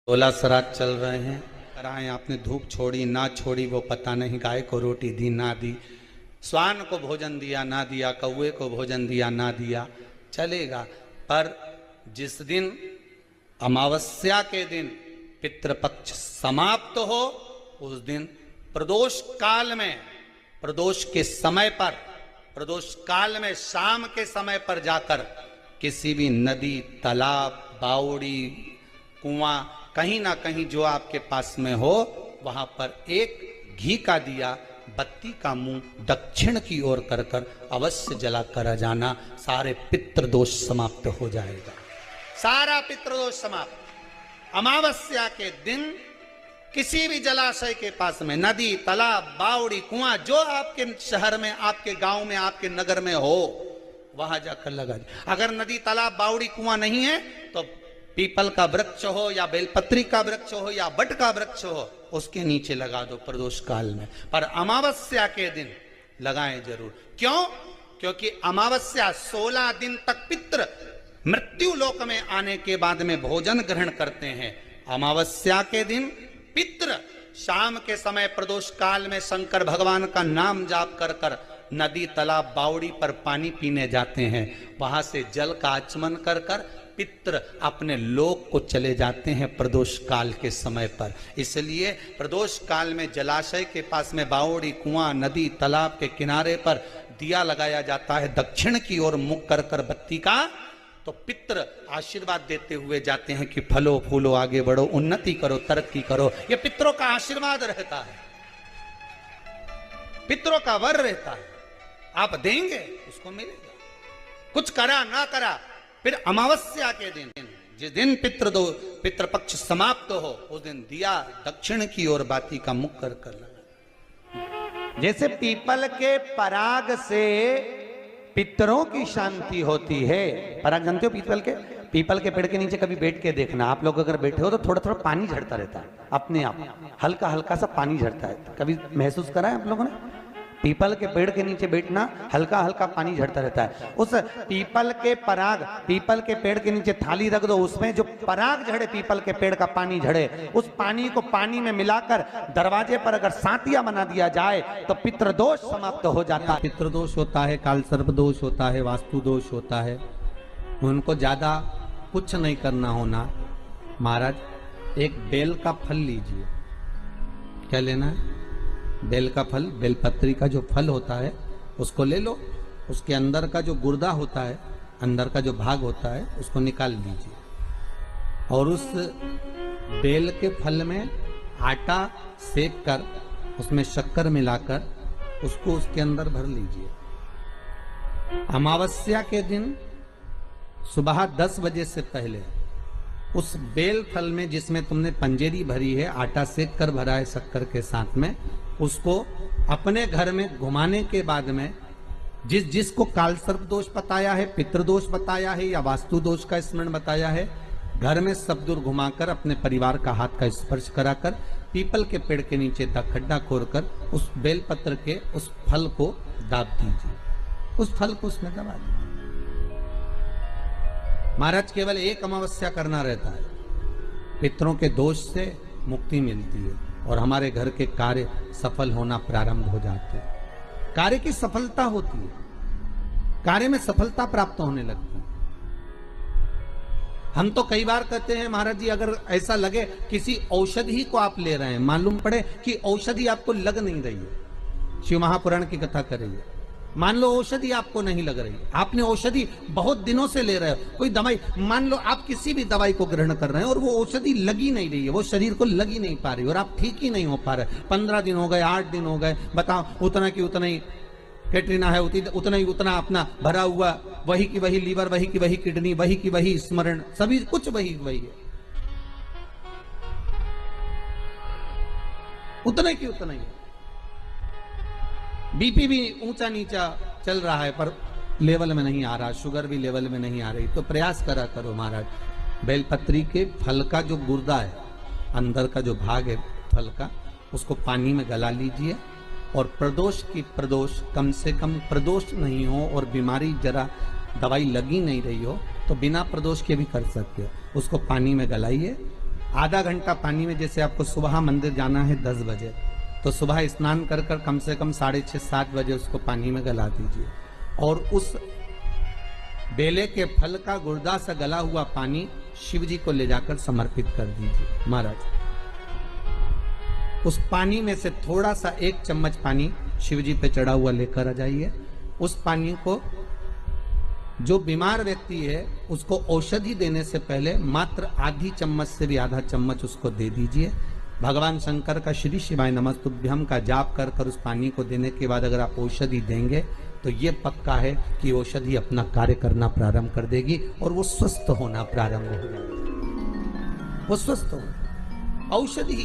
16 श्राद्ध चल रहे हैं। कराएं आपने धूप छोड़ी ना छोड़ी वो पता नहीं, गाय को रोटी दी ना दी, स्वान को भोजन दिया ना दिया, कौवे को भोजन दिया ना दिया, चलेगा। पर जिस दिन अमावस्या के दिन पितृपक्ष समाप्त हो उस दिन प्रदोष काल में, प्रदोष के समय पर, प्रदोष काल में शाम के समय पर जाकर किसी भी नदी, तालाब, बावड़ी, कुआं, कहीं ना कहीं जो आपके पास में हो वहां पर एक घी का दिया, बत्ती का मुंह दक्षिण की ओर कर कर अवश्य जला कर जाना। सारे पितृदोष समाप्त हो जाएगा, सारा पितृदोष समाप्त। अमावस्या के दिन किसी भी जलाशय के पास में, नदी, तालाब, बावड़ी, कुआं, जो आपके शहर में, आपके गांव में, आपके नगर में हो वहां जाकर लगा। अगर नदी, तालाब, बावड़ी, कुआं नहीं है तो पीपल का वृक्ष हो या बेलपत्री का वृक्ष हो या बट का वृक्ष हो, उसके नीचे लगा दो प्रदोष काल में। पर अमावस्या के दिन लगाएं जरूर। क्यों? क्योंकि अमावस्या 16 दिन तक पितृ मृत्यु लोक में आने के बाद में भोजन ग्रहण करते हैं। अमावस्या के दिन पितृ शाम के समय प्रदोष काल में शंकर भगवान का नाम जाप कर कर नदी, तालाब, बावड़ी पर पानी पीने जाते हैं। वहां से जल का आचमन कर कर पितृ अपने लोक को चले जाते हैं प्रदोष काल के समय पर। इसलिए प्रदोष काल में जलाशय के पास में, बावड़ी, कुआं, नदी, तालाब के किनारे पर दिया लगाया जाता है दक्षिण की ओर मुख कर कर बत्ती का। तो पितृ आशीर्वाद देते हुए जाते हैं कि फलो फूलो, आगे बढ़ो, उन्नति करो, तरक्की करो। यह पितरों का आशीर्वाद रहता है, पितरों का वर रहता है। आप देंगे उसको मिलेगा, कुछ करा ना करा। फिर अमावस्या के दिन, जिस दिन पितृपक्ष समाप्त हो उस दिन दिया दक्षिण की ओर बाती का मुख कर कर लगा। जैसे पीपल के पराग से पितरों की शांति होती है। पराग जानते हो पीपल के? पीपल के पेड़ के नीचे कभी बैठ के देखना, आप लोग अगर बैठे हो तो थोड़ा थोड़ा पानी झड़ता रहता है अपने आप, हल्का हल्का सा पानी झड़ता है। कभी महसूस करा है आप लोगों ने? पीपल के पेड़ के नीचे बैठना, हल्का हल्का पानी झड़ता रहता है। उस पीपल के पराग, पीपल के पेड़ के नीचे थाली रख दो, उसमें जो पराग झड़े, पीपल के पेड़ का पानी झड़े, उस पानी को पानी में मिलाकर दरवाजे पर अगर सातिया बना दिया जाए तो पितृदोष समाप्त हो जाता है। पितृदोष होता है, काल सर्प दोष होता है, वास्तु दोष होता है, उनको ज्यादा कुछ नहीं करना होना। महाराज एक बेल का फल लीजिए। क्या लेना है? बेल का फल, बेलपत्री का जो फल होता है उसको ले लो। उसके अंदर का जो गुर्दा होता है, अंदर का जो भाग होता है, उसको निकाल लीजिए और उस बेल के फल में आटा सेक कर उसमें शक्कर मिलाकर उसको उसके अंदर भर लीजिए। अमावस्या के दिन सुबह 10 बजे से पहले उस बेल फल में, जिसमें तुमने पंजेरी भरी है, आटा सेक कर भरा है शक्कर के साथ में, उसको अपने घर में घुमाने के बाद में जिसको काल सर्प दोष बताया है, पितृदोष बताया है या वास्तु दोष का स्मरण बताया है, घर में सब दूर घुमाकर अपने परिवार का हाथ का स्पर्श कराकर पीपल के पेड़ के नीचे खड्डा खोदकर उस बेलपत्र के उस फल को दाब दीजिए। उस फल को उसमें दबा दीजिए। महाराज केवल एक अमावस्या करना रहता है, पितरों के दोष से मुक्ति मिलती है और हमारे घर के कार्य सफल होना प्रारंभ हो जाते हैं। कार्य की सफलता होती है, कार्य में सफलता प्राप्त होने लगती है। हम तो कई बार कहते हैं महाराज जी, अगर ऐसा लगे किसी औषधि को आप ले रहे हैं, मालूम पड़े कि औषधि आपको लग नहीं रही है, शिव महापुराण की कथा कर रही है, मान लो औषधि आपको नहीं लग रही, आपने औषधि बहुत दिनों से ले रहे हो, कोई दवाई, मान लो आप किसी भी दवाई को ग्रहण कर रहे हैं और वो औषधि लगी नहीं रही है, वो शरीर को लगी नहीं पा रही और आप ठीक ही नहीं हो पा रहे, 15 दिन हो गए, 8 दिन हो गए, बताओ, उतना की उतना ही कैटरीना है, उतना ही उतना अपना भरा हुआ, वही की वही लीवर, वही की वही किडनी, वही की वही स्मरण, सभी कुछ वही वही है, उतना की उतना ही। बीपी भी ऊंचा नीचा चल रहा है पर लेवल में नहीं आ रहा, शुगर भी लेवल में नहीं आ रही, तो प्रयास करा करो महाराज, बेलपत्री के फल का जो गुर्दा है, अंदर का जो भाग है फल का, उसको पानी में गला लीजिए और प्रदोष की प्रदोष, कम से कम प्रदोष नहीं हो और बीमारी जरा दवाई लगी नहीं रही हो तो बिना प्रदोष के भी कर सकते हो। उसको पानी में गलाइए आधा घंटा पानी में, जैसे आपको सुबह मंदिर जाना है 10 बजे, तो सुबह स्नान कर कर कम से कम 6:30-7 बजे उसको पानी में गला दीजिए और उस बेले के फल का गुर्दा से गला हुआ पानी शिव जी को ले जाकर समर्पित कर दीजिए। महाराज उस पानी में से थोड़ा सा 1 चम्मच पानी शिव जी पे चढ़ा हुआ लेकर आ जाइए। उस पानी को जो बीमार व्यक्ति है उसको औषधि देने से पहले मात्र आधी चम्मच से भी आधा चम्मच उसको दे दीजिए। भगवान शंकर का श्री शिवाय नमस्तुभ्यम का जाप कर कर उस पानी को देने के बाद अगर आप औषधि देंगे तो ये पक्का है कि औषधि अपना कार्य करना प्रारंभ कर देगी और वो स्वस्थ होना प्रारंभ हो जाएगी। वो स्वस्थ हो औषधि